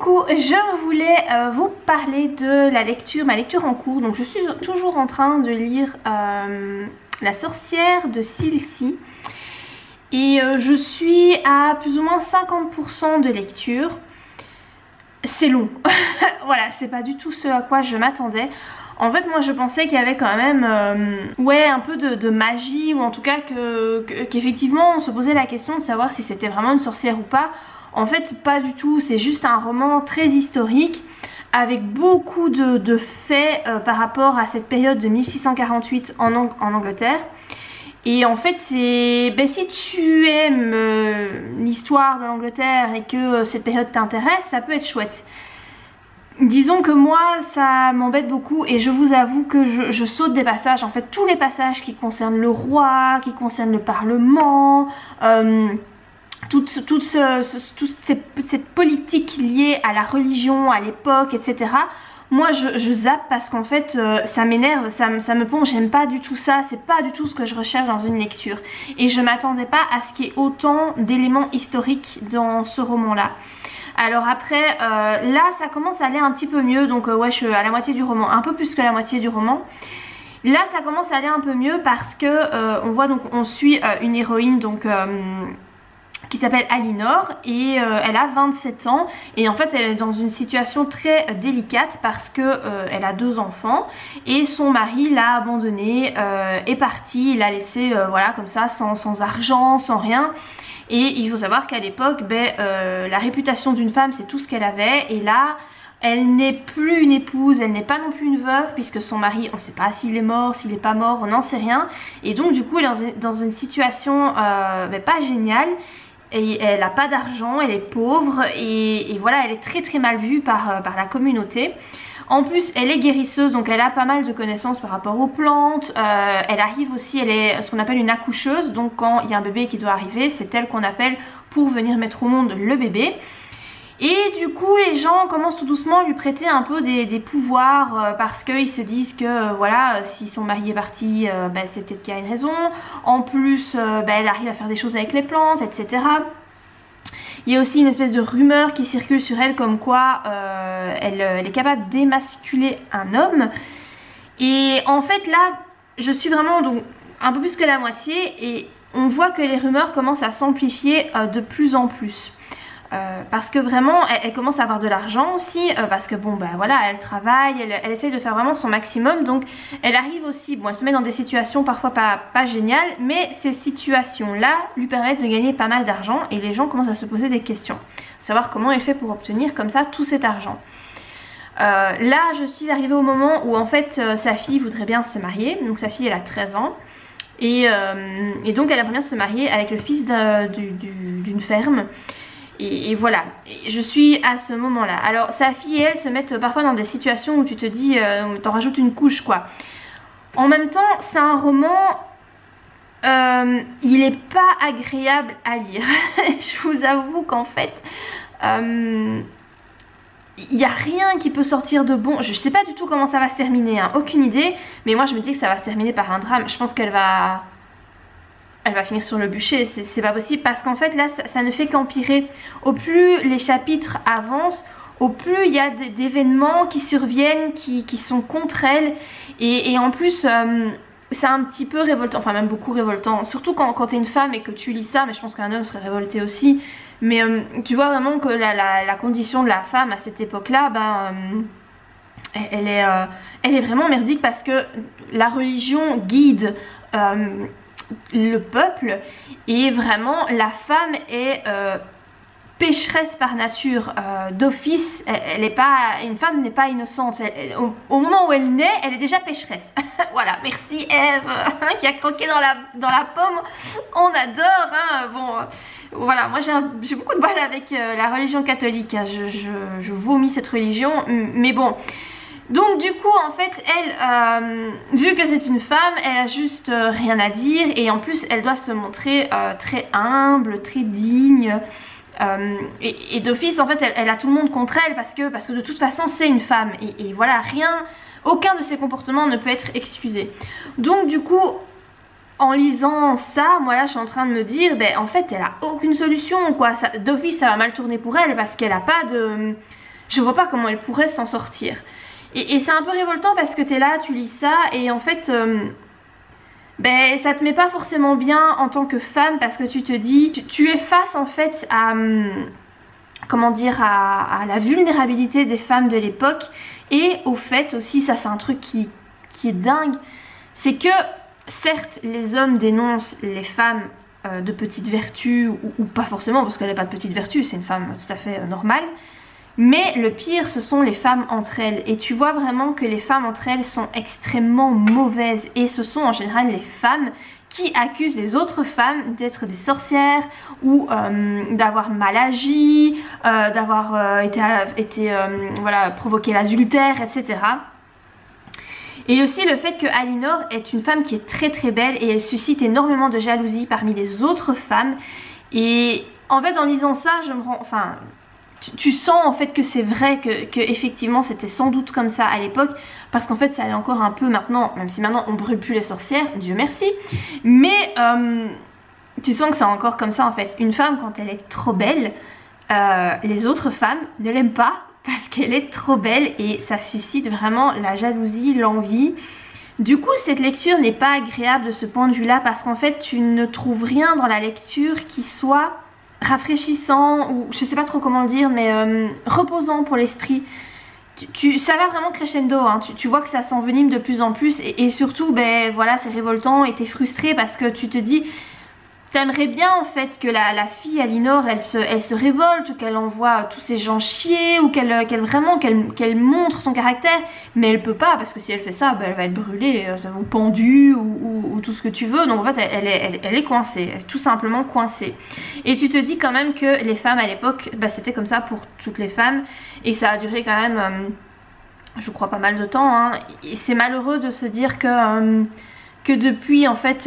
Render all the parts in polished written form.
coucou, je voulais vous parler de la lecture, ma lecture en cours. Donc je suis toujours en train de lire La sorcière de Silcy. Et je suis à plus ou moins 50% de lecture. C'est long. Voilà, c'est pas du tout ce à quoi je m'attendais. En fait, moi je pensais qu'il y avait quand même ouais, un peu de magie, ou en tout cas qu'effectivement on se posait la question de savoir si c'était vraiment une sorcière ou pas. En fait, pas du tout, c'est juste un roman très historique avec beaucoup de faits par rapport à cette période de 1648 en Angleterre. Et en fait, c'est si tu aimes l'histoire de l'Angleterre et que cette période t'intéresse, ça peut être chouette. Disons que moi ça m'embête beaucoup et je vous avoue que je saute des passages. En fait, tous les passages qui concernent le roi, qui concernent le parlement, toute cette politique liée à la religion, à l'époque, etc. Moi je zappe parce qu'en fait ça m'énerve, ça me pompe, j'aime pas du tout ça, c'est pas du tout ce que je recherche dans une lecture. Et je m'attendais pas à ce qu'il y ait autant d'éléments historiques dans ce roman là. Alors après, là ça commence à aller un petit peu mieux, donc ouais, je suis à la moitié du roman, un peu plus que la moitié du roman. Là ça commence à aller un peu mieux parce que on voit, donc on suit une héroïne donc qui s'appelle Alinor et elle a 27 ans et en fait elle est dans une situation très délicate parce que elle a 2 enfants et son mari l'a abandonnée, est parti, il l'a laissée voilà comme ça sans argent, sans rien. Et il faut savoir qu'à l'époque, la réputation d'une femme c'est tout ce qu'elle avait, et là elle n'est plus une épouse, elle n'est pas non plus une veuve puisque son mari, on ne sait pas s'il est mort, s'il n'est pas mort, on n'en sait rien. Et donc du coup elle est dans une situation pas géniale. Et elle n'a pas d'argent, elle est pauvre et voilà, elle est très mal vue par la communauté. En plus elle est guérisseuse, donc elle a pas mal de connaissances par rapport aux plantes. Elle arrive aussi, elle est ce qu'on appelle une accoucheuse, donc quand il y a un bébé qui doit arriver, c'est elle qu'on appelle pour venir mettre au monde le bébé. Et du coup les gens commencent tout doucement à lui prêter un peu des pouvoirs parce qu'ils se disent que voilà, si son mari est parti, c'est peut-être qu'il y a une raison. En plus elle arrive à faire des choses avec les plantes, etc. Il y a aussi une espèce de rumeur qui circule sur elle comme quoi elle est capable d'émasculer un homme. Et en fait là je suis vraiment donc un peu plus que la moitié et on voit que les rumeurs commencent à s'amplifier de plus en plus. Parce que vraiment elle commence à avoir de l'argent aussi, parce que bon voilà, elle travaille, elle essaye de faire vraiment son maximum, donc elle arrive aussi, bon elle se met dans des situations parfois pas géniales, mais ces situations là lui permettent de gagner pas mal d'argent et les gens commencent à se poser des questions, savoir comment elle fait pour obtenir comme ça tout cet argent. Là je suis arrivée au moment où en fait sa fille voudrait bien se marier, donc sa fille elle a 13 ans. Et donc elle aimerait bien se marier avec le fils d'une ferme. Et voilà, je suis à ce moment là. Alors sa fille et elle se mettent parfois dans des situations où tu te dis, t'en rajoutes une couche quoi. En même temps c'est un roman, il est pas agréable à lire. Je vous avoue qu'en fait il n'y a rien qui peut sortir de bon. Je sais pas du tout comment ça va se terminer, hein, aucune idée. Mais moi je me dis que ça va se terminer par un drame. Je pense qu'elle va finir sur le bûcher, c'est pas possible parce qu'en fait là ça ne fait qu'empirer. Au plus les chapitres avancent, au plus il y a d'événements qui surviennent, qui sont contre elle. Et en plus c'est un petit peu révoltant, enfin même beaucoup révoltant. Surtout quand t'es une femme et que tu lis ça, mais je pense qu'un homme serait révolté aussi. Mais tu vois vraiment que la condition de la femme à cette époque là, elle est vraiment merdique parce que la religion guide le peuple et vraiment la femme est pécheresse par nature, d'office. Elle est pas, une femme n'est pas innocente. Au moment où elle naît, elle est déjà pécheresse. Voilà, merci Ève qui a croqué dans la pomme. On adore, hein. Bon, voilà, moi j'ai beaucoup de mal avec la religion catholique, hein. Je vomis cette religion, mais bon. Donc du coup en fait elle, vu que c'est une femme, elle a juste rien à dire et en plus elle doit se montrer très humble, très digne. Et d'office en fait elle a tout le monde contre elle parce que de toute façon c'est une femme et voilà, aucun de ses comportements ne peut être excusé. Donc du coup en lisant ça, moi là je suis en train de me dire en fait elle a aucune solution quoi, d'office ça va mal tourner pour elle parce qu'elle a pas de je vois pas comment elle pourrait s'en sortir. Et c'est un peu révoltant parce que t'es là, tu lis ça et en fait ben, ça te met pas forcément bien en tant que femme parce que tu te dis, tu es face en fait à, comment dire, à la vulnérabilité des femmes de l'époque et au fait aussi, ça c'est un truc qui est dingue, c'est que certes les hommes dénoncent les femmes de petite vertu ou pas forcément parce qu'elle n'a pas de petite vertu, c'est une femme tout à fait normale. Mais le pire, ce sont les femmes entre elles. Et tu vois vraiment que les femmes entre elles sont extrêmement mauvaises. Et ce sont en général les femmes qui accusent les autres femmes d'être des sorcières ou d'avoir mal agi, d'avoir voilà, provoqué l'adultère, etc. Et aussi le fait que Aliénor est une femme qui est très très belle et elle suscite énormément de jalousie parmi les autres femmes. Et en fait en lisant ça, je me rends... Enfin, tu sens en fait que c'est vrai que effectivement c'était sans doute comme ça à l'époque parce qu'en fait ça allait encore un peu maintenant, même si maintenant on brûle plus les sorcières, Dieu merci, mais tu sens que c'est encore comme ça en fait. Une femme quand elle est trop belle, les autres femmes ne l'aiment pas parce qu'elle est trop belle et ça suscite vraiment la jalousie, l'envie. Du coup cette lecture n'est pas agréable de ce point de vue là parce qu'en fait tu ne trouves rien dans la lecture qui soit rafraîchissant ou je sais pas trop comment le dire mais reposant pour l'esprit. Ça va vraiment crescendo, hein. Tu vois que ça s'envenime de plus en plus et surtout ben voilà c'est révoltant et t'es frustré parce que tu te dis t'aimerais bien en fait que la fille Aliénor elle se révolte ou qu'elle envoie tous ces gens chier ou qu'elle montre son caractère, mais elle peut pas parce que si elle fait ça ben, elle va être brûlée, ou pendue ou tout ce que tu veux. Donc en fait elle est coincée, elle est tout simplement coincée. Et tu te dis quand même que les femmes à l'époque ben, c'était comme ça pour toutes les femmes et ça a duré quand même je crois pas mal de temps, hein. Et c'est malheureux de se dire que depuis en fait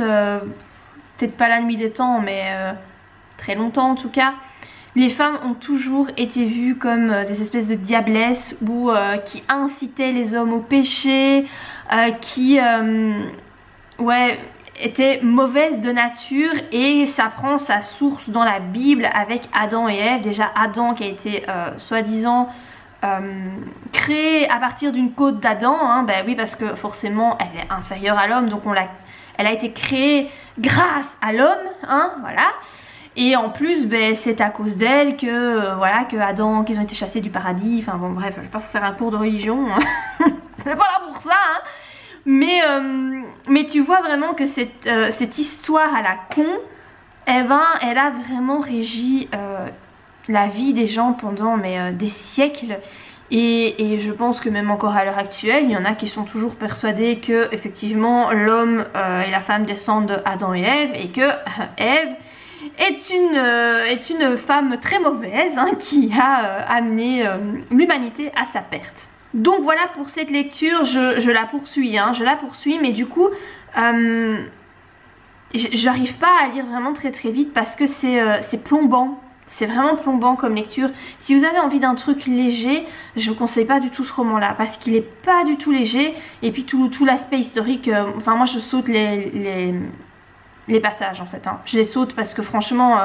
peut-être pas la nuit des temps mais très longtemps en tout cas, les femmes ont toujours été vues comme des espèces de diablesses ou qui incitaient les hommes au péché, qui ouais, étaient mauvaises de nature. Et ça prend sa source dans la Bible avec Adam et Ève. Déjà Adam qui a été soi-disant créé à partir d'une côte d'Adam, hein, ben oui parce que forcément elle est inférieure à l'homme donc elle a été créée grâce à l'homme, hein, voilà. Et en plus, ben, c'est à cause d'elle que, voilà, que Adam, qu'ils ont été chassés du paradis. Enfin bon, bref, je vais pas vous faire un cours de religion, hein. C'est pas là pour ça, hein. Mais tu vois vraiment que cette histoire à la con, elle a vraiment régi la vie des gens pendant des siècles. Et je pense que même encore à l'heure actuelle, il y en a qui sont toujours persuadés que effectivement l'homme et la femme descendent d'Adam et Ève et que Ève est une femme très mauvaise, hein, qui a amené l'humanité à sa perte. Donc voilà pour cette lecture, je la poursuis, hein, mais du coup j'arrive pas à lire vraiment très vite parce que c'est plombant. C'est vraiment plombant comme lecture. Si vous avez envie d'un truc léger, je vous conseille pas du tout ce roman là parce qu'il est pas du tout léger. Et puis tout l'aspect historique, enfin moi je saute les passages en fait, hein. Je les saute parce que franchement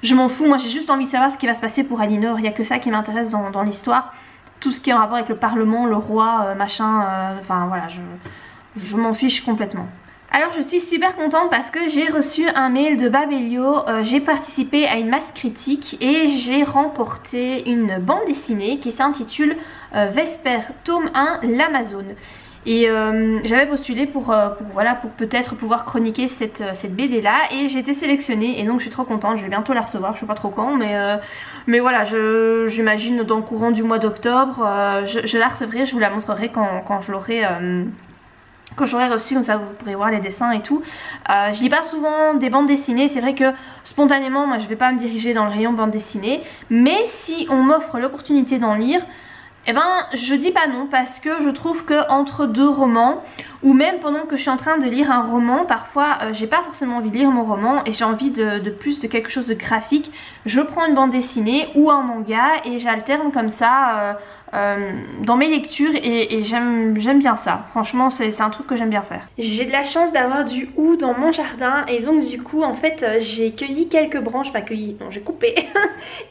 je m'en fous. Moi j'ai juste envie de savoir ce qui va se passer pour Aliénor. Il n'y a que ça qui m'intéresse dans l'histoire. Tout ce qui est en rapport avec le parlement, le roi, machin, enfin voilà, je m'en fiche complètement. Alors je suis super contente parce que j'ai reçu un mail de Babelio, j'ai participé à une masse critique et j'ai remporté une bande dessinée qui s'intitule Vesper tome 1 l'Amazone. Et j'avais postulé pour peut-être pouvoir chroniquer cette BD là et j'ai été sélectionnée et donc je suis trop contente, je vais bientôt la recevoir, je sais pas trop quand mais voilà, j'imagine dans le courant du mois d'octobre, je la recevrai, je vous la montrerai quand je l'aurai... quand j'aurai reçu, comme ça vous pourrez voir les dessins et tout. Je lis pas souvent des bandes dessinées, c'est vrai que spontanément moi je vais pas me diriger dans le rayon bande dessinée, mais si on m'offre l'opportunité d'en lire, eh ben je dis pas non parce que je trouve que entre deux romans ou même pendant que je suis en train de lire un roman, parfois j'ai pas forcément envie de lire mon roman et j'ai envie de plus de quelque chose de graphique, je prends une bande dessinée ou un manga et j'alterne comme ça dans mes lectures et j'aime bien ça. Franchement c'est un truc que j'aime bien faire. J'ai de la chance d'avoir du hou dans mon jardin et donc du coup en fait j'ai cueilli quelques branches, enfin cueilli, non j'ai coupé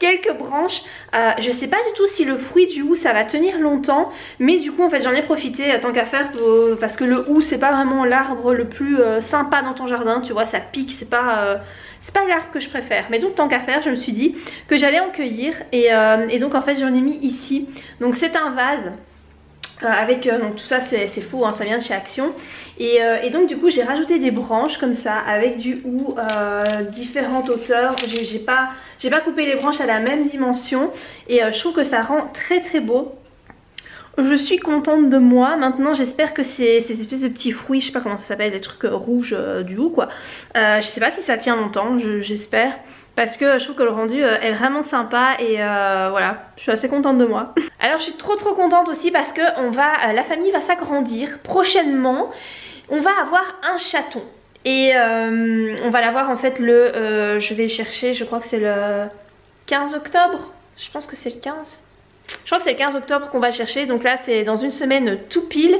quelques branches. Je sais pas du tout si le fruit du hou ça va va tenir longtemps, mais du coup en fait j'en ai profité tant qu'à faire parce que le hou c'est pas vraiment l'arbre le plus sympa dans ton jardin, tu vois, ça pique, c'est pas l'arbre que je préfère, mais donc tant qu'à faire je me suis dit que j'allais en cueillir et donc en fait j'en ai mis ici. Donc c'est un vase avec donc tout ça c'est faux hein, ça vient de chez Action et donc du coup j'ai rajouté des branches comme ça avec du hou différentes hauteurs. J'ai pas coupé les branches à la même dimension et je trouve que ça rend très très beau. Je suis contente de moi. Maintenant j'espère que ces espèces de petits fruits, je sais pas comment ça s'appelle, les trucs rouges du hou quoi, je sais pas si ça tient longtemps, j'espère. Parce que je trouve que le rendu est vraiment sympa et voilà, je suis assez contente de moi. Alors je suis trop contente aussi parce que la famille va s'agrandir. Prochainement, on va avoir un chaton. Et on va l'avoir en fait je vais le chercher, je crois que c'est le 15 octobre. Je pense que c'est le 15. Je crois que c'est le 15 octobre qu'on va le chercher, donc là c'est dans une semaine tout pile.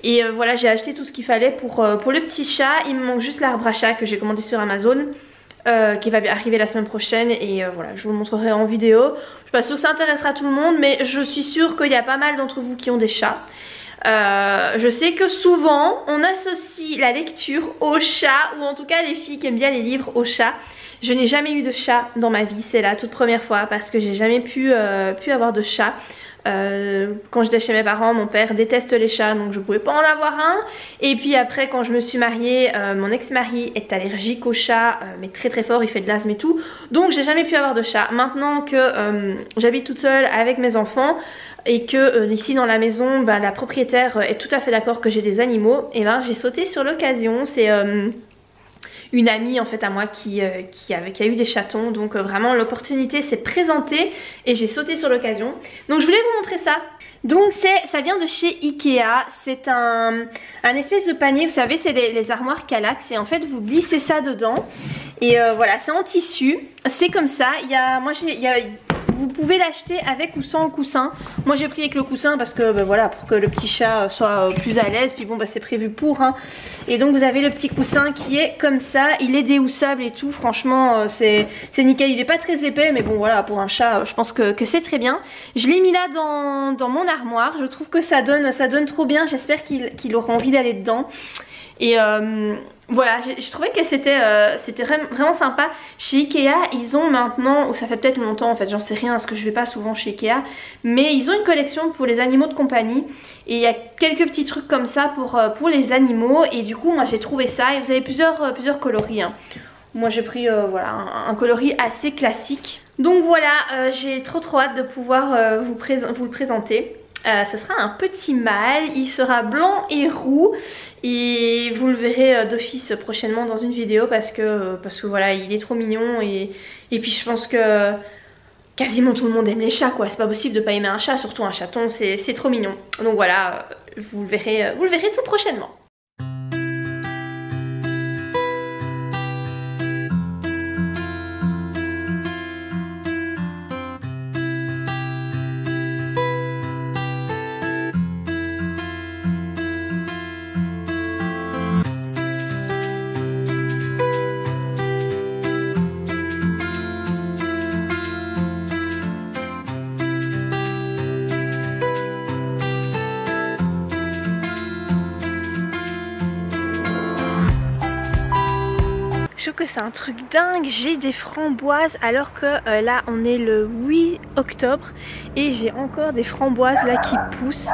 Et voilà, j'ai acheté tout ce qu'il fallait pour le petit chat. Il me manque juste l'arbre à chat que j'ai commandé sur Amazon. Qui va arriver la semaine prochaine et voilà, je vous le montrerai en vidéo. Je suis pas sûre que ça intéressera tout le monde, mais je suis sûre qu'il y a pas mal d'entre vous qui ont des chats. Je sais que souvent on associe la lecture au chat, ou en tout cas les filles qui aiment bien les livres au chat. Je n'ai jamais eu de chat dans ma vie, c'est la toute première fois parce que j'ai jamais pu avoir de chat. Quand j'étais chez mes parents, mon père déteste les chats donc je pouvais pas en avoir un. Et puis après quand je me suis mariée, mon ex-mari est allergique aux chats, mais très fort, il fait de l'asthme et tout. Donc j'ai jamais pu avoir de chat. Maintenant que j'habite toute seule avec mes enfants et que ici dans la maison la propriétaire est tout à fait d'accord que j'ai des animaux, et j'ai sauté sur l'occasion. C'est une amie en fait à moi qui a eu des chatons, donc vraiment l'opportunité s'est présentée et j'ai sauté sur l'occasion. Donc je voulais vous montrer ça. Donc ça vient de chez Ikea, c'est un espèce de panier, vous savez c'est les armoires Kallax, et en fait vous glissez ça dedans et voilà, c'est en tissu, c'est comme ça. Vous pouvez l'acheter avec ou sans le coussin. Moi j'ai pris avec le coussin parce que voilà, pour que le petit chat soit plus à l'aise. Puis bon c'est prévu pour hein. Et donc vous avez le petit coussin qui est comme ça. Il est déhoussable et tout. Franchement c'est nickel. Il est pas très épais mais bon voilà, pour un chat je pense que c'est très bien. Je l'ai mis là dans mon armoire. Je trouve que ça donne trop bien. J'espère qu'il aura envie d'aller dedans. Et voilà, je trouvais que c'était vraiment sympa. Chez Ikea, ils ont maintenant, ou ça fait peut-être longtemps en fait, j'en sais rien parce que je vais pas souvent chez Ikea, mais ils ont une collection pour les animaux de compagnie. Et il y a quelques petits trucs comme ça pour les animaux. Et du coup, moi j'ai trouvé ça. Et vous avez plusieurs coloris. Hein. Moi j'ai pris voilà, un coloris assez classique. Donc voilà, j'ai trop hâte de pouvoir vous le présenter. Ce sera un petit mâle, il sera blanc et roux et vous le verrez d'office prochainement dans une vidéo parce que voilà, il est trop mignon et puis je pense que quasiment tout le monde aime les chats quoi, c'est pas possible de pas aimer un chat, surtout un chaton, c'est trop mignon. Donc voilà, vous le verrez tout prochainement. Je trouve que c'est un truc dingue, j'ai des framboises alors que là on est le 8 octobre et j'ai encore des framboises là qui poussent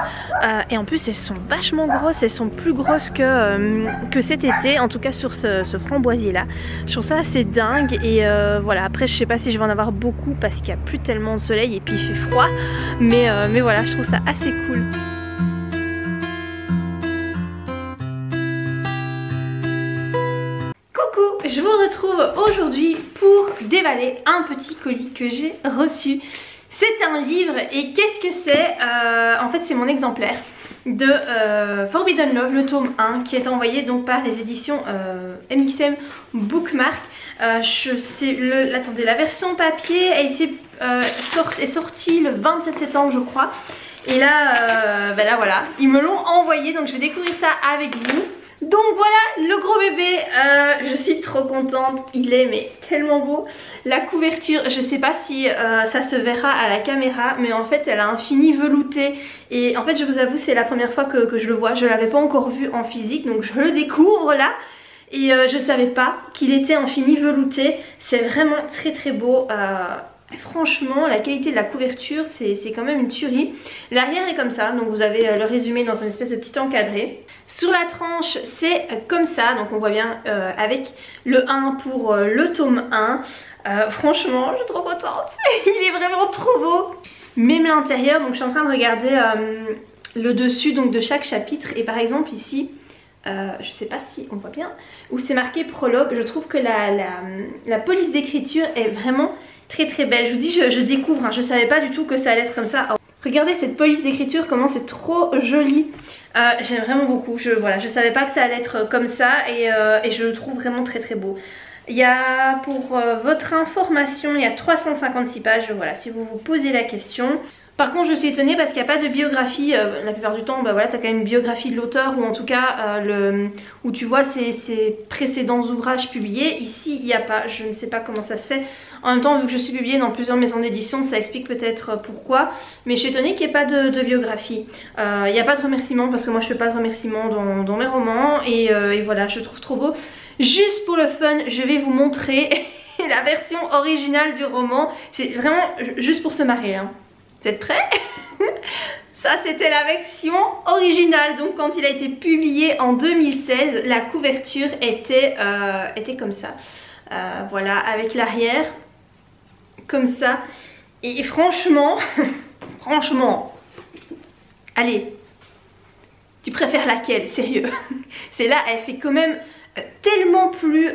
et en plus elles sont vachement grosses, elles sont plus grosses que cet été, en tout cas sur ce framboisier là. Je trouve ça assez dingue et voilà, après je sais pas si je vais en avoir beaucoup parce qu'il n'y a plus tellement de soleil et puis il fait froid, mais voilà, je trouve ça assez cool. Je vous retrouve aujourd'hui pour déballer un petit colis que j'ai reçu. C'est un livre et qu'est-ce que c'est? En fait c'est mon exemplaire de Forbidden Love, le tome 1 qui est envoyé donc par les éditions MXM Bookmark. Attendez, la version papier est sortie le 27 septembre je crois. Et là, là voilà, ils me l'ont envoyé donc je vais découvrir ça avec vous. Donc voilà le gros bébé, je suis trop contente, il est mais tellement beau. La couverture, je sais pas si ça se verra à la caméra, mais en fait elle a un fini velouté. Et en fait je vous avoue c'est la première fois que je le vois, je l'avais pas encore vu en physique, donc je le découvre là. Et je savais pas qu'il était en fini velouté, c'est vraiment très très beau. Franchement la qualité de la couverture c'est quand même une tuerie. L'arrière est comme ça, donc vous avez le résumé dans une espèce de petit encadré. Sur la tranche c'est comme ça, donc on voit bien avec le 1 pour le tome 1. Franchement je suis trop contente, il est vraiment trop beau. Même l'intérieur, donc je suis en train de regarder le dessus donc de chaque chapitre. Et par exemple ici, je sais pas si on voit bien, où c'est marqué prologue, je trouve que la police d'écriture est vraiment très très belle. Je vous dis je découvre, hein, je savais pas du tout que ça allait être comme ça. Oh, regardez cette police d'écriture, comment c'est trop joli. J'aime vraiment beaucoup, voilà, je savais pas que ça allait être comme ça. Et je le trouve vraiment très très beau. Il y a pour votre information, il y a 356 pages, voilà, si vous vous posez la question. Par contre je suis étonnée parce qu'il n'y a pas de biographie, la plupart du temps bah voilà, tu as quand même une biographie de l'auteur ou en tout cas où tu vois ses précédents ouvrages publiés. Ici il n'y a pas, je ne sais pas comment ça se fait. En même temps vu que je suis publiée dans plusieurs maisons d'édition ça explique peut-être pourquoi. Mais je suis étonnée qu'il n'y ait pas de biographie. Il n'y a pas de remerciements parce que moi je fais pas de remerciements dans mes romans et voilà, je trouve trop beau. Juste pour le fun je vais vous montrer la version originale du roman. C'est vraiment juste pour se marrer hein. Vous êtes prêts? Ça c'était la version originale, donc quand il a été publié en 2016, la couverture était comme ça. Voilà, avec l'arrière, comme ça. Et franchement, franchement, allez, tu préfères laquelle? Sérieux? C'est là, elle fait quand même tellement plus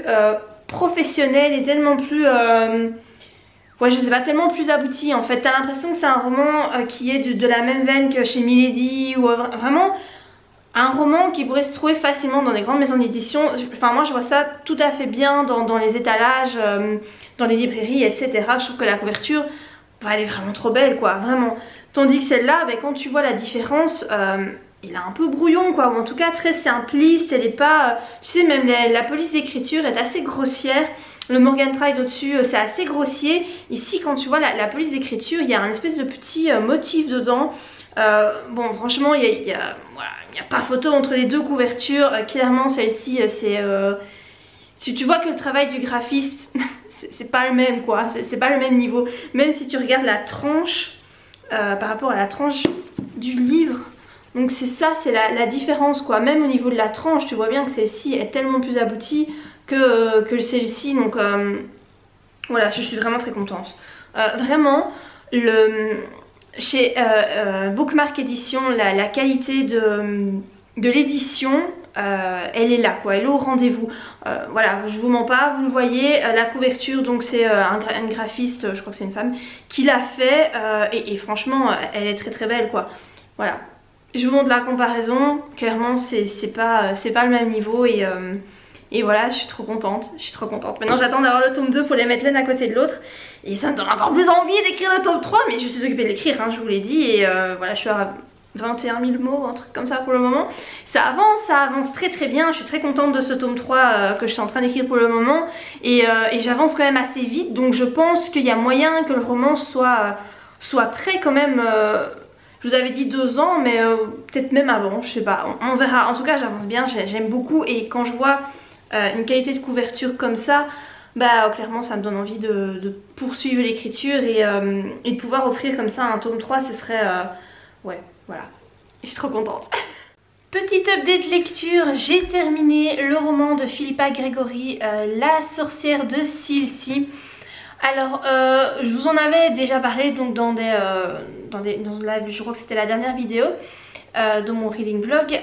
professionnelle et tellement plus... ouais je sais pas, tellement plus abouti en fait. T'as l'impression que c'est un roman qui est de la même veine que chez Milady ou vraiment un roman qui pourrait se trouver facilement dans des grandes maisons d'édition. Enfin moi je vois ça tout à fait bien dans les étalages, dans les librairies etc. Je trouve que la couverture bah, elle est vraiment trop belle quoi, vraiment. Tandis que celle-là, bah, quand tu vois la différence, il a un peu brouillon quoi, ou en tout cas très simpliste, elle est pas... tu sais même la police d'écriture est assez grossière. Le Morgenthau au-dessus c'est assez grossier. Ici quand tu vois la police d'écriture il y a un espèce de petit motif dedans. Bon franchement il y a pas photo entre les deux couvertures. Clairement celle-ci c'est... tu vois que le travail du graphiste c'est pas le même quoi. C'est pas le même niveau. Même si tu regardes la tranche par rapport à la tranche du livre. Donc c'est ça, c'est la différence quoi. Même au niveau de la tranche tu vois bien que celle-ci est tellement plus aboutie que celle-ci, donc voilà, je suis vraiment très contente. Vraiment, chez Bookmark Édition, la qualité de l'édition, elle est là quoi, elle est au rendez-vous. Voilà, je vous mens pas, vous le voyez, la couverture, donc c'est un graphiste, je crois que c'est une femme, qui l'a fait, et franchement, elle est très très belle quoi. Voilà, je vous montre la comparaison, clairement c'est pas le même niveau et voilà, je suis trop contente, Maintenant j'attends d'avoir le tome 2 pour les mettre l'un à côté de l'autre. Et ça me donne encore plus envie d'écrire le tome 3, mais je suis occupée de l'écrire, hein, je vous l'ai dit. Et voilà, je suis à 21 000 mots, un truc comme ça pour le moment. Ça avance très très bien, je suis très contente de ce tome 3 que je suis en train d'écrire pour le moment. Et j'avance quand même assez vite, donc je pense qu'il y a moyen que le roman soit prêt quand même... je vous avais dit 2 ans, mais peut-être même avant, je sais pas, on verra. En tout cas j'avance bien, j'aime beaucoup et quand je vois... une qualité de couverture comme ça, bah clairement ça me donne envie de poursuivre l'écriture et de pouvoir offrir comme ça un tome 3, ce serait ouais voilà, je suis trop contente. Petite update lecture, j'ai terminé le roman de Philippa Gregory, La sorcière de Silsea. Alors je vous en avais déjà parlé donc dans je crois que c'était la dernière vidéo de mon reading vlog.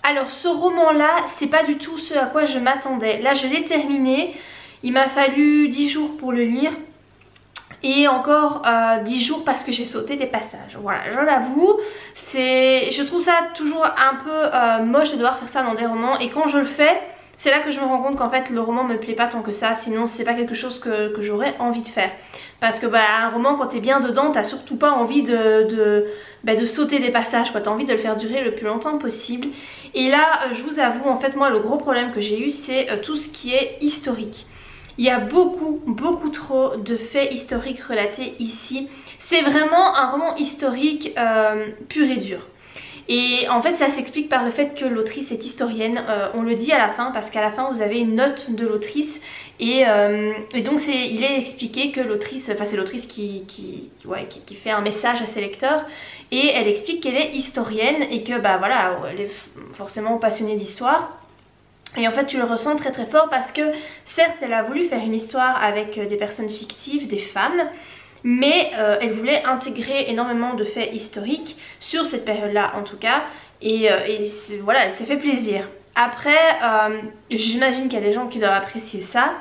Alors ce roman là c'est pas du tout ce à quoi je m'attendais. Là je l'ai terminé, il m'a fallu 10 jours pour le lire et encore 10 jours parce que j'ai sauté des passages. Voilà, je l'avoue, je trouve ça toujours un peu moche de devoir faire ça dans des romans et quand je le fais c'est là que je me rends compte qu'en fait le roman me plaît pas tant que ça, sinon c'est pas quelque chose que j'aurais envie de faire. Parce que un roman, quand t'es bien dedans, t'as surtout pas envie de sauter des passages, quoi. T'as envie de le faire durer le plus longtemps possible. Et là, je vous avoue, en fait moi le gros problème que j'ai eu, c'est tout ce qui est historique. Il y a beaucoup trop de faits historiques relatés ici. C'est vraiment un roman historique pur et dur. Et en fait ça s'explique par le fait que l'autrice est historienne, on le dit à la fin parce qu'à la fin vous avez une note de l'autrice et donc il est expliqué que l'autrice, enfin c'est l'autrice qui fait un message à ses lecteurs et elle explique qu'elle est historienne et que voilà, elle est forcément passionnée d'histoire. Et en fait tu le ressens très fort parce que certes elle a voulu faire une histoire avec des personnes fictives, des femmes, mais elle voulait intégrer énormément de faits historiques sur cette période-là en tout cas, et voilà, elle s'est fait plaisir. Après, j'imagine qu'il y a des gens qui doivent apprécier ça.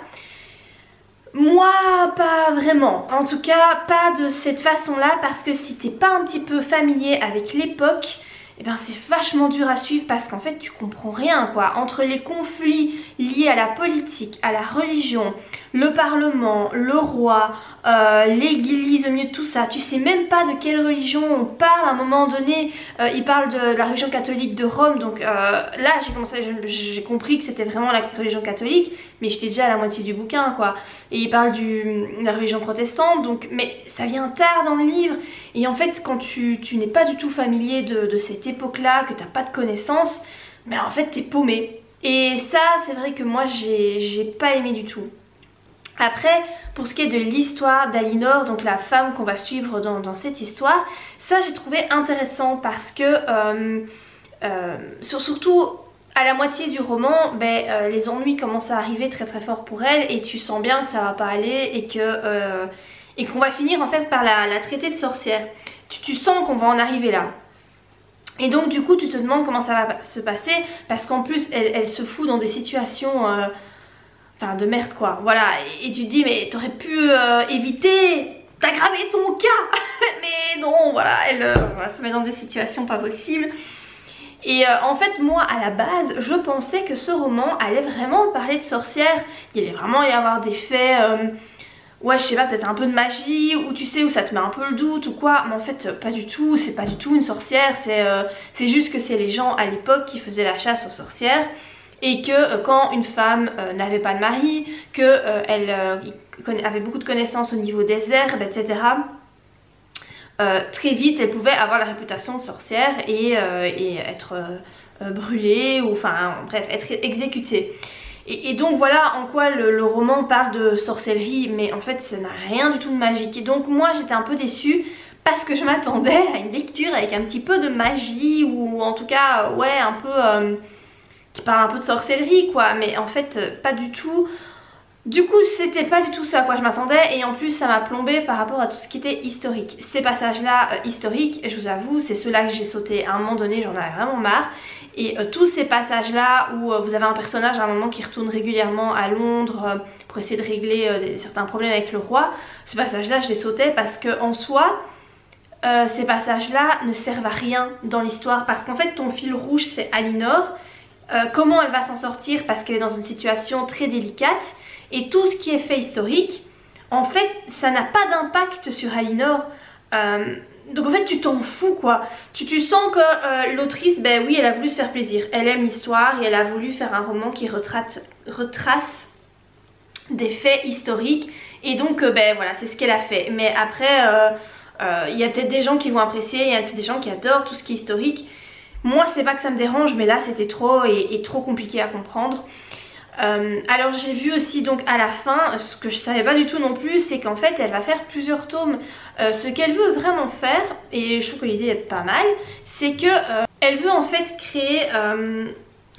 Moi, pas vraiment. En tout cas, pas de cette façon-là, parce que si t'es pas un petit peu familier avec l'époque, eh ben c'est vachement dur à suivre parce qu'en fait tu comprends rien quoi. Entre les conflits liés à la politique, à la religion, le parlement, le roi, l'église au milieu de tout ça, tu sais même pas de quelle religion on parle. À un moment donné il parle de la religion catholique de Rome, donc là j'ai compris que c'était vraiment la religion catholique, mais j'étais déjà à la moitié du bouquin quoi. Et il parle de la religion protestante, donc mais ça vient tard dans le livre. Et en fait quand tu n'es pas du tout familier de cette époque là, que t'as pas de connaissances, mais en fait t'es paumé. Et ça c'est vrai que moi j'ai pas aimé du tout. Après, pour ce qui est de l'histoire d'Alinor, donc la femme qu'on va suivre dans cette histoire, ça j'ai trouvé intéressant parce que surtout à la moitié du roman, les ennuis commencent à arriver très fort pour elle et tu sens bien que ça va pas aller et qu'on va finir en fait par la traiter de sorcière. Tu sens qu'on va en arriver là. Et donc du coup tu te demandes comment ça va se passer parce qu'en plus elle se fout dans des situations enfin de merde quoi, voilà. Et tu te dis mais t'aurais pu éviter d'aggraver ton cas. Mais non, voilà, elle se met dans des situations pas possibles. Et en fait moi à la base je pensais que ce roman allait vraiment parler de sorcières. Il allait vraiment y avoir des faits ouais je sais pas, peut-être un peu de magie, ou tu sais, où ça te met un peu le doute ou quoi. Mais en fait pas du tout, c'est pas du tout une sorcière. C'est juste que c'est les gens à l'époque qui faisaient la chasse aux sorcières. Et que quand une femme n'avait pas de mari, qu'elle avait beaucoup de connaissances au niveau des herbes, etc. Très vite elle pouvait avoir la réputation de sorcière et être brûlée, ou enfin bref, être exécutée. Et donc voilà en quoi le roman parle de sorcellerie, mais en fait ça n'a rien du tout de magique. Et donc moi j'étais un peu déçue parce que je m'attendais à une lecture avec un petit peu de magie, ou en tout cas ouais un peu qui parle un peu de sorcellerie quoi, mais en fait pas du tout. Du coup c'était pas du tout ça à quoi je m'attendais, et en plus ça m'a plombé par rapport à tout ce qui était historique. Ces passages là historiques, je vous avoue, c'est ceux-là que j'ai sauté à un moment donné, j'en avais vraiment marre. Et tous ces passages là où vous avez un personnage à un moment qui retourne régulièrement à Londres pour essayer de régler certains problèmes avec le roi, ce passage là je les sautais parce que en soi ces passages là ne servent à rien dans l'histoire, parce qu'en fait ton fil rouge c'est Alinor, comment elle va s'en sortir parce qu'elle est dans une situation très délicate. Et tout ce qui est fait historique, en fait, ça n'a pas d'impact sur Alinor. Donc en fait, tu t'en fous quoi. Tu sens que l'autrice, oui, elle a voulu se faire plaisir. Elle aime l'histoire et elle a voulu faire un roman qui retrace des faits historiques. Et donc, voilà, c'est ce qu'elle a fait. Mais après, il y a peut-être des gens qui vont apprécier, il y a peut-être des gens qui adorent tout ce qui est historique. Moi, c'est pas que ça me dérange, mais là, c'était trop et trop compliqué à comprendre. Alors j'ai vu aussi donc à la fin, ce que je savais pas du tout non plus, c'est qu'en fait elle va faire plusieurs tomes. Ce qu'elle veut vraiment faire, et je trouve que l'idée est pas mal, c'est que elle veut en fait créer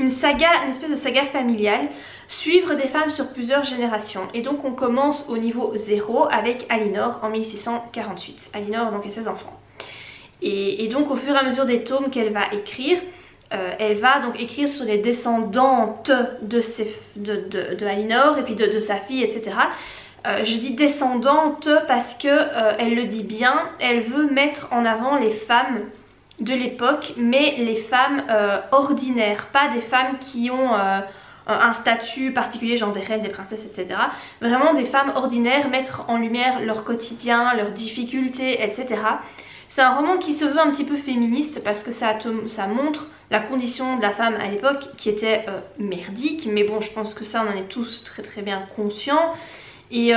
une saga, une espèce de saga familiale, suivre des femmes sur plusieurs générations. Et donc on commence au niveau 0 avec Alinor en 1648. Alinor donc et ses enfants. Et donc au fur et à mesure des tomes qu'elle va écrire, elle va donc écrire sur les descendantes de Alinor et puis de sa fille, etc. Je dis descendante parce que elle le dit bien, elle veut mettre en avant les femmes de l'époque, mais les femmes ordinaires, pas des femmes qui ont un statut particulier, genre des reines, des princesses, etc. Vraiment des femmes ordinaires, mettre en lumière leur quotidien, leurs difficultés, etc. C'est un roman qui se veut un petit peu féministe parce que ça montre la condition de la femme à l'époque qui était merdique, mais bon, je pense que ça on en est tous très bien conscients. Et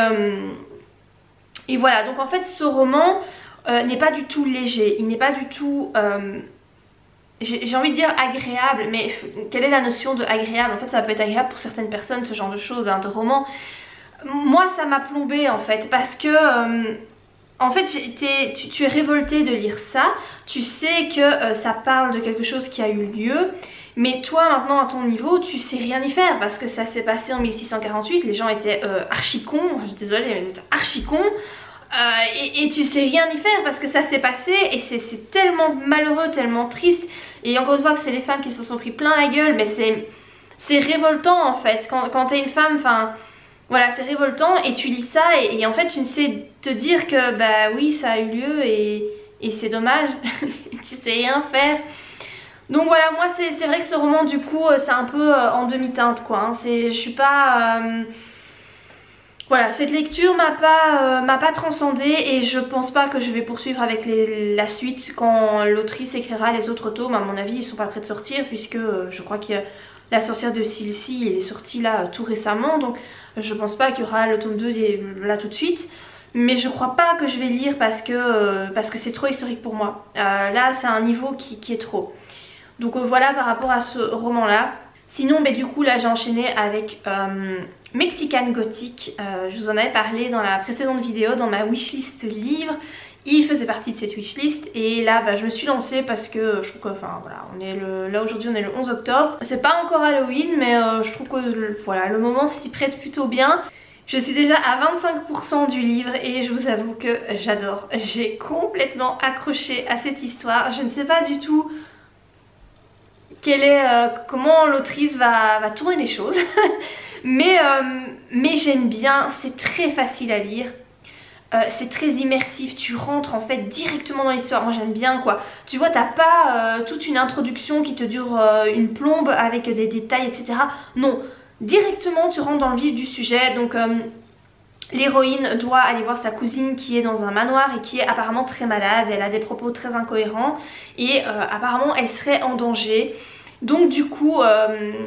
voilà, donc en fait ce roman n'est pas du tout léger, il n'est pas du tout... j'ai envie de dire agréable, mais quelle est la notion de agréable? En fait ça peut être agréable pour certaines personnes, ce genre de choses, de romans. Moi ça m'a plombée en fait, parce que en fait tu es révoltée de lire ça, tu sais que ça parle de quelque chose qui a eu lieu, mais toi maintenant à ton niveau tu sais rien y faire, parce que ça s'est passé en 1648, les gens étaient archi cons, je suis désolée mais ils étaient archi cons. Et tu sais rien y faire parce que ça s'est passé et c'est tellement malheureux, tellement triste. Et encore une fois que c'est les femmes qui se sont pris plein la gueule, mais c'est révoltant en fait. Quand t'es une femme, enfin voilà, c'est révoltant et tu lis ça et en fait tu ne sais te dire que bah oui ça a eu lieu et c'est dommage, tu sais rien faire. Donc voilà, moi c'est vrai que ce roman du coup c'est un peu en demi-teinte quoi, hein. Je suis pas... Voilà, cette lecture m'a pas transcendée et je pense pas que je vais poursuivre avec la suite quand l'autrice écrira les autres tomes. À mon avis ils sont pas prêts de sortir puisque je crois que La sorcière de Silcy est sortie là tout récemment, donc je pense pas qu'il y aura le tome 2 là tout de suite. Mais je crois pas que je vais lire parce que c'est trop historique pour moi. Là c'est un niveau qui est trop. Donc voilà par rapport à ce roman là. Sinon du coup là j'ai enchaîné avec Mexican Gothic. Je vous en avais parlé dans la précédente vidéo, dans ma wishlist livre. Il faisait partie de cette wishlist et là je me suis lancée parce que je trouve que, enfin voilà, là aujourd'hui on est le 11 octobre. C'est pas encore Halloween mais je trouve que voilà, le moment s'y prête plutôt bien. Je suis déjà à 25% du livre et je vous avoue que j'adore. J'ai complètement accroché à cette histoire. Je ne sais pas du tout comment l'autrice va tourner les choses. mais j'aime bien, c'est très facile à lire. C'est très immersif, tu rentres en fait directement dans l'histoire. Moi j'aime bien quoi. Tu vois, t'as pas toute une introduction qui te dure une plombe avec des détails etc. Non, directement tu rentres dans le vif du sujet. Donc l'héroïne doit aller voir sa cousine qui est dans un manoir et qui est apparemment très malade. Elle a des propos très incohérents et apparemment elle serait en danger. Donc du coup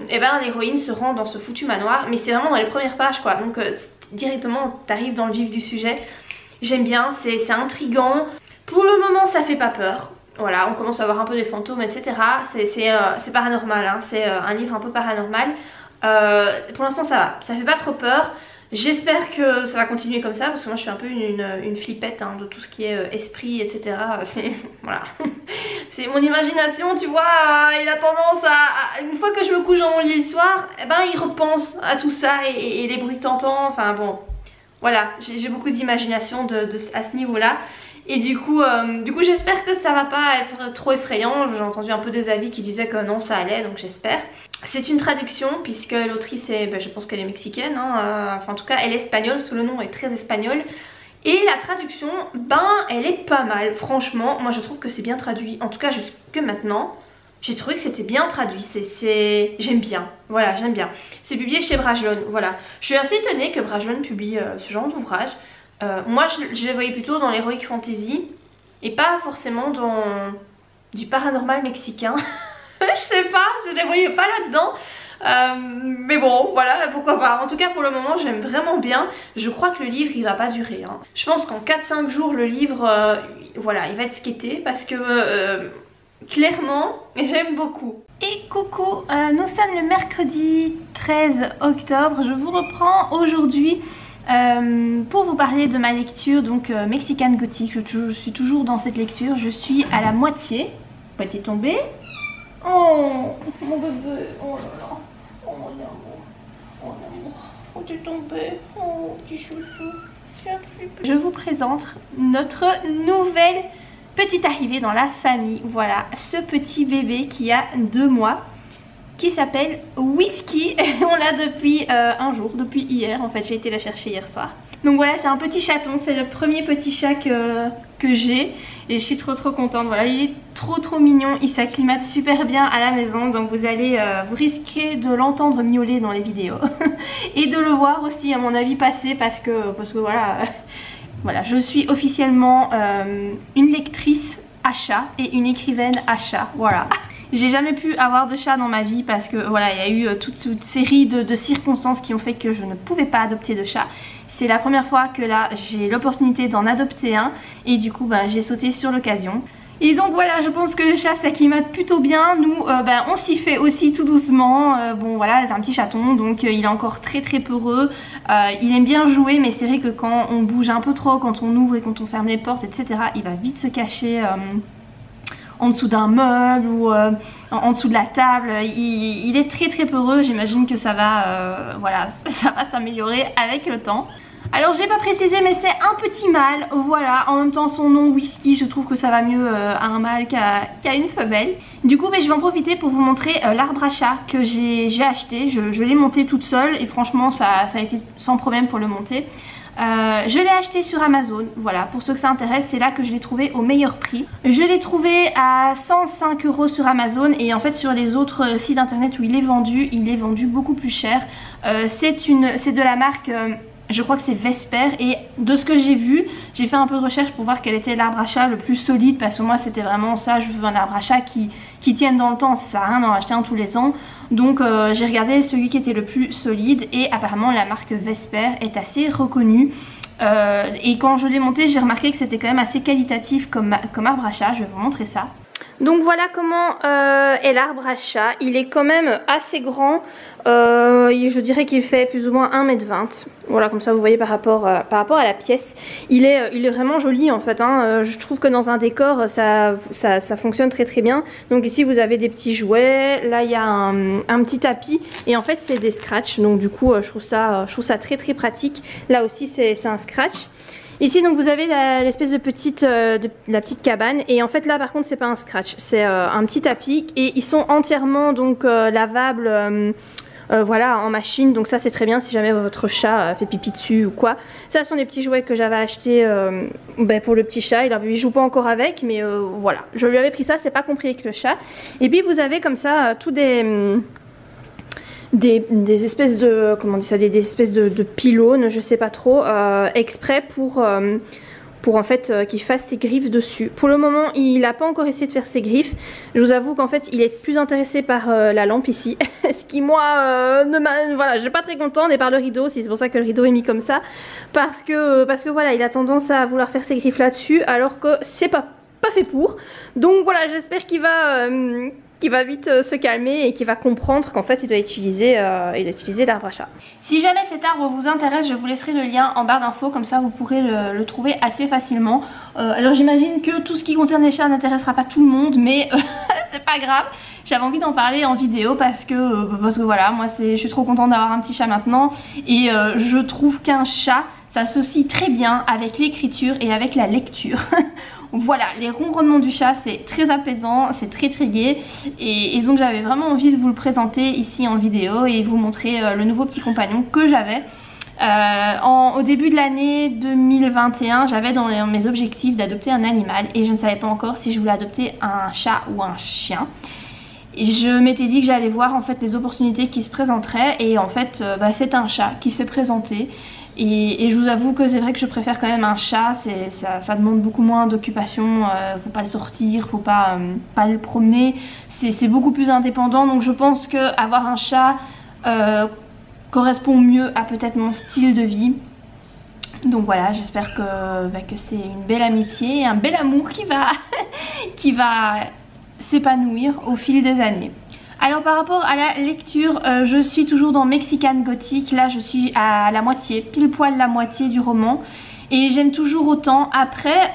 l'héroïne se rend dans ce foutu manoir, mais c'est vraiment dans les premières pages quoi. Donc directement t'arrives dans le vif du sujet. J'aime bien, c'est intriguant. Pour le moment ça fait pas peur. Voilà, on commence à voir un peu des fantômes etc. C'est paranormal hein. C'est un livre un peu paranormal. Pour l'instant ça va, ça fait pas trop peur. J'espère que ça va continuer comme ça parce que moi je suis un peu une flippette hein, de tout ce qui est esprit etc. Voilà. C'est mon imagination tu vois, il a tendance à... Une fois que je me couche dans mon lit le soir, il repense à tout ça et les bruits que t'entends, enfin bon. Voilà, j'ai beaucoup d'imagination à ce niveau là. Et du coup j'espère que ça va pas être trop effrayant. J'ai entendu un peu des avis qui disaient que non ça allait, donc j'espère. C'est une traduction puisque l'autrice est, je pense qu'elle est mexicaine hein, enfin en tout cas elle est espagnole parce que le nom est très espagnol. Et la traduction, elle est pas mal, franchement, moi je trouve que c'est bien traduit. En tout cas jusque maintenant, j'ai trouvé que c'était bien traduit, j'aime bien, voilà j'aime bien. C'est publié chez Brajlon, voilà. Je suis assez étonnée que Brajlon publie ce genre d'ouvrage. Moi je les voyais plutôt dans l'heroic fantasy et pas forcément dans du paranormal mexicain. Je sais pas, je les voyais pas là-dedans. Mais bon, voilà, pourquoi pas. En tout cas, pour le moment, j'aime vraiment bien. Je crois que le livre, il va pas durer. Hein. Je pense qu'en 4-5 jours, le livre, voilà, il va être skaté parce que clairement, j'aime beaucoup. Et coucou, nous sommes le mercredi 13 octobre. Je vous reprends aujourd'hui pour vous parler de ma lecture, donc Mexican Gothic. Je suis toujours dans cette lecture. Je suis à la moitié. Moitié tombée. Oh mon bébé, oh là là, oh mon amour, oh mon amour, oh t'es tombé, oh petit chouchou, je vous présente notre nouvelle petite arrivée dans la famille. Voilà, ce petit bébé qui a 2 mois, qui s'appelle Whisky. On l'a depuis un jour, depuis hier en fait, j'ai été la chercher hier soir. Donc voilà, c'est un petit chaton, c'est le premier petit chat que j'ai et je suis trop contente. Voilà, il est trop mignon, il s'acclimate super bien à la maison, donc vous risquez de l'entendre miauler dans les vidéos et de le voir aussi à mon avis passer parce que voilà, voilà, je suis officiellement une lectrice à chat et une écrivaine à chat, voilà. J'ai jamais pu avoir de chat dans ma vie parce que voilà, il y a eu toute une série de circonstances qui ont fait que je ne pouvais pas adopter de chat. C'est la première fois que là j'ai l'opportunité d'en adopter un et du coup j'ai sauté sur l'occasion. Et donc voilà, je pense que le chat s'acclimate plutôt bien. Nous on s'y fait aussi tout doucement. Bon voilà, c'est un petit chaton donc il est encore très peureux. Il aime bien jouer mais c'est vrai que quand on bouge un peu trop, quand on ouvre et quand on ferme les portes etc, il va vite se cacher en dessous d'un meuble ou en dessous de la table. Il est très peureux. J'imagine que ça va voilà, ça va s'améliorer avec le temps. Alors je l'ai pas précisé mais c'est un petit mâle, voilà, en même temps son nom Whisky, je trouve que ça va mieux à un mâle qu'à une femelle. Du coup je vais en profiter pour vous montrer l'arbre à chat que j'ai acheté, je l'ai monté toute seule et franchement ça a été sans problème pour le monter. Je l'ai acheté sur Amazon, voilà, pour ceux que ça intéresse, c'est là que je l'ai trouvé au meilleur prix. Je l'ai trouvé à 105 € sur Amazon et en fait sur les autres sites internet où il est vendu beaucoup plus cher. C'est de la marque... je crois que c'est Vesper et de ce que j'ai vu, j'ai fait un peu de recherche pour voir quel était l'arbre à chat le plus solide parce que moi c'était vraiment ça, je veux un arbre à chat qui tienne dans le temps, ça sert à rien d'en acheter un tous les ans. Donc j'ai regardé celui qui était le plus solide et apparemment la marque Vesper est assez reconnue. Et quand je l'ai monté j'ai remarqué que c'était quand même assez qualitatif comme arbre à chat, je vais vous montrer ça. Donc voilà comment est l'arbre à chat, il est quand même assez grand, je dirais qu'il fait plus ou moins 1,20 m. Voilà, comme ça vous voyez par rapport à la pièce, il est vraiment joli en fait, hein. Je trouve que dans un décor ça fonctionne très bien. Donc ici vous avez des petits jouets, là il y a un petit tapis et en fait c'est des scratchs, donc du coup je trouve ça très pratique. Là aussi c'est un scratch. Ici donc vous avez l'espèce de la petite cabane et en fait là par contre c'est pas un scratch, c'est un petit tapis et ils sont entièrement donc lavables voilà en machine, donc ça c'est très bien si jamais votre chat fait pipi dessus ou quoi. Ça sont des petits jouets que j'avais acheté pour le petit chat, il joue pas encore avec mais voilà, je lui avais pris ça, c'est pas compris avec le chat. Et puis vous avez comme ça tous des espèces de, comment on dit ça, des espèces de pylônes, je sais pas trop, exprès pour en fait qu'il fasse ses griffes dessus. Pour le moment il n'a pas encore essayé de faire ses griffes. Je vous avoue qu'en fait il est plus intéressé par la lampe ici, ce qui moi voilà, je suis pas très contente, et par le rideau, c'est pour ça que le rideau est mis comme ça, parce que voilà, il a tendance à vouloir faire ses griffes là-dessus alors que c'est pas fait pour. Donc voilà, j'espère qu'il va vite se calmer et qui va comprendre qu'en fait il doit utiliser l'arbre à chat. Si jamais cet arbre vous intéresse, je vous laisserai le lien en barre d'infos, comme ça vous pourrez le trouver assez facilement. Alors j'imagine que tout ce qui concerne les chats n'intéressera pas tout le monde, mais c'est pas grave. J'avais envie d'en parler en vidéo parce que voilà, moi je suis trop contente d'avoir un petit chat maintenant et je trouve qu'un chat s'associe très bien avec l'écriture et avec la lecture. Voilà, les ronronnements du chat c'est très apaisant, c'est très gai et donc j'avais vraiment envie de vous le présenter ici en vidéo et vous montrer le nouveau petit compagnon que j'avais. Au début de l'année 2021, j'avais dans mes objectifs d'adopter un animal et je ne savais pas encore si je voulais adopter un chat ou un chien. Et je m'étais dit que j'allais voir en fait les opportunités qui se présenteraient et en fait c'est un chat qui s'est présenté. Et je vous avoue que c'est vrai que je préfère quand même un chat, ça demande beaucoup moins d'occupation, faut pas le sortir, faut pas le promener, c'est beaucoup plus indépendant, donc je pense que avoir un chat correspond mieux à peut-être mon style de vie. Donc voilà, j'espère que c'est une belle amitié, un bel amour qui va s'épanouir au fil des années. Alors par rapport à la lecture, je suis toujours dans Mexican Gothic, là je suis à la moitié, pile poil la moitié du roman et j'aime toujours autant. Après,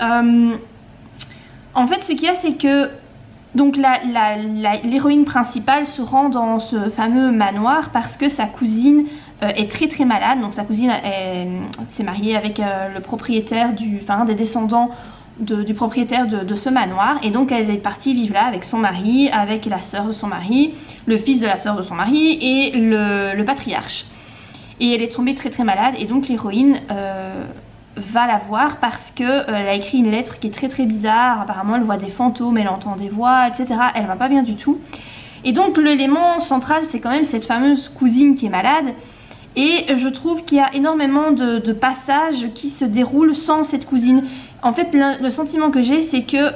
en fait ce qu'il y a c'est que donc l'héroïne principale se rend dans ce fameux manoir parce que sa cousine est très malade, donc sa cousine s'est mariée avec le propriétaire des descendants du propriétaire de ce manoir et donc elle est partie vivre là avec son mari, avec la sœur de son mari, le fils de la sœur de son mari et le patriarche. et elle est tombée très très malade et donc l'héroïne va la voir parce que elle a écrit une lettre qui est très très bizarre. Apparemment elle voit des fantômes, elle entend des voix, etc. Elle va pas bien du tout. Et donc l'élément central c'est quand même cette fameuse cousine qui est malade. Et je trouve qu'il y a énormément de passages qui se déroulent sans cette cousine. En fait le sentiment que j'ai c'est que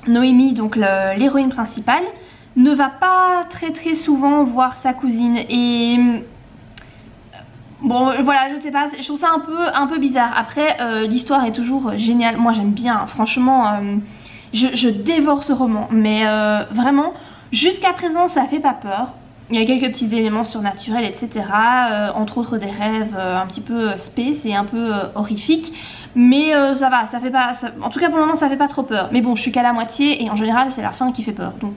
Noémie, donc l'héroïne principale, ne va pas très très souvent voir sa cousine. Et bon voilà, je sais pas, je trouve ça un peu bizarre. Après l'histoire est toujours géniale, moi j'aime bien, franchement je dévore ce roman. Mais vraiment jusqu'à présent ça fait pas peur. Il y a quelques petits éléments surnaturels, etc. Entre autres des rêves un petit peu space et un peu horrifiques. Mais ça va, ça fait pas... en tout cas pour le moment ça fait pas trop peur. Mais bon, je suis qu'à la moitié et en général c'est la fin qui fait peur. Donc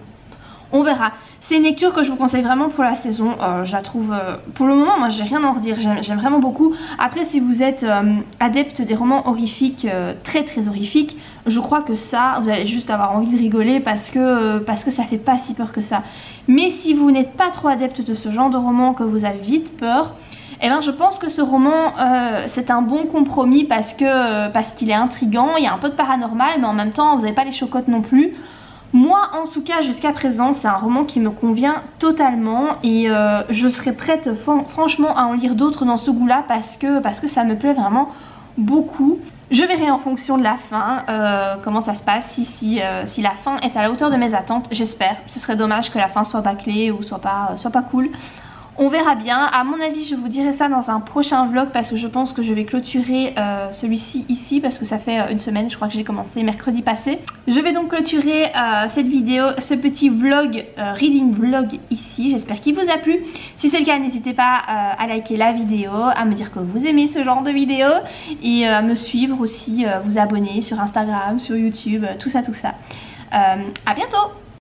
on verra. C'est une lecture que je vous conseille vraiment pour la saison. Je la trouve... pour le moment, moi j'ai rien à en redire. J'aime vraiment beaucoup. Après, si vous êtes adepte des romans horrifiques, très très horrifiques, je crois que ça, vous allez juste avoir envie de rigoler parce que ça fait pas si peur que ça. Mais si vous n'êtes pas trop adepte de ce genre de roman, que vous avez vite peur, eh ben je pense que ce roman c'est un bon compromis parce qu'il est intriguant, il y a un peu de paranormal, mais en même temps vous n'avez pas les chocottes non plus. Moi en tout cas jusqu'à présent c'est un roman qui me convient totalement et je serais prête franchement à en lire d'autres dans ce goût là parce que ça me plaît vraiment beaucoup. Je verrai en fonction de la fin comment ça se passe, si la fin est à la hauteur de mes attentes, j'espère. Ce serait dommage que la fin soit bâclée ou soit pas cool. On verra bien. À mon avis je vous dirai ça dans un prochain vlog parce que je pense que je vais clôturer celui-ci ici parce que ça fait une semaine, je crois que j'ai commencé mercredi passé. Je vais donc clôturer cette vidéo, ce petit vlog, reading vlog ici. J'espère qu'il vous a plu. Si c'est le cas, n'hésitez pas à liker la vidéo, à me dire que vous aimez ce genre de vidéo et à me suivre aussi, vous abonner sur Instagram, sur YouTube, tout ça. À bientôt!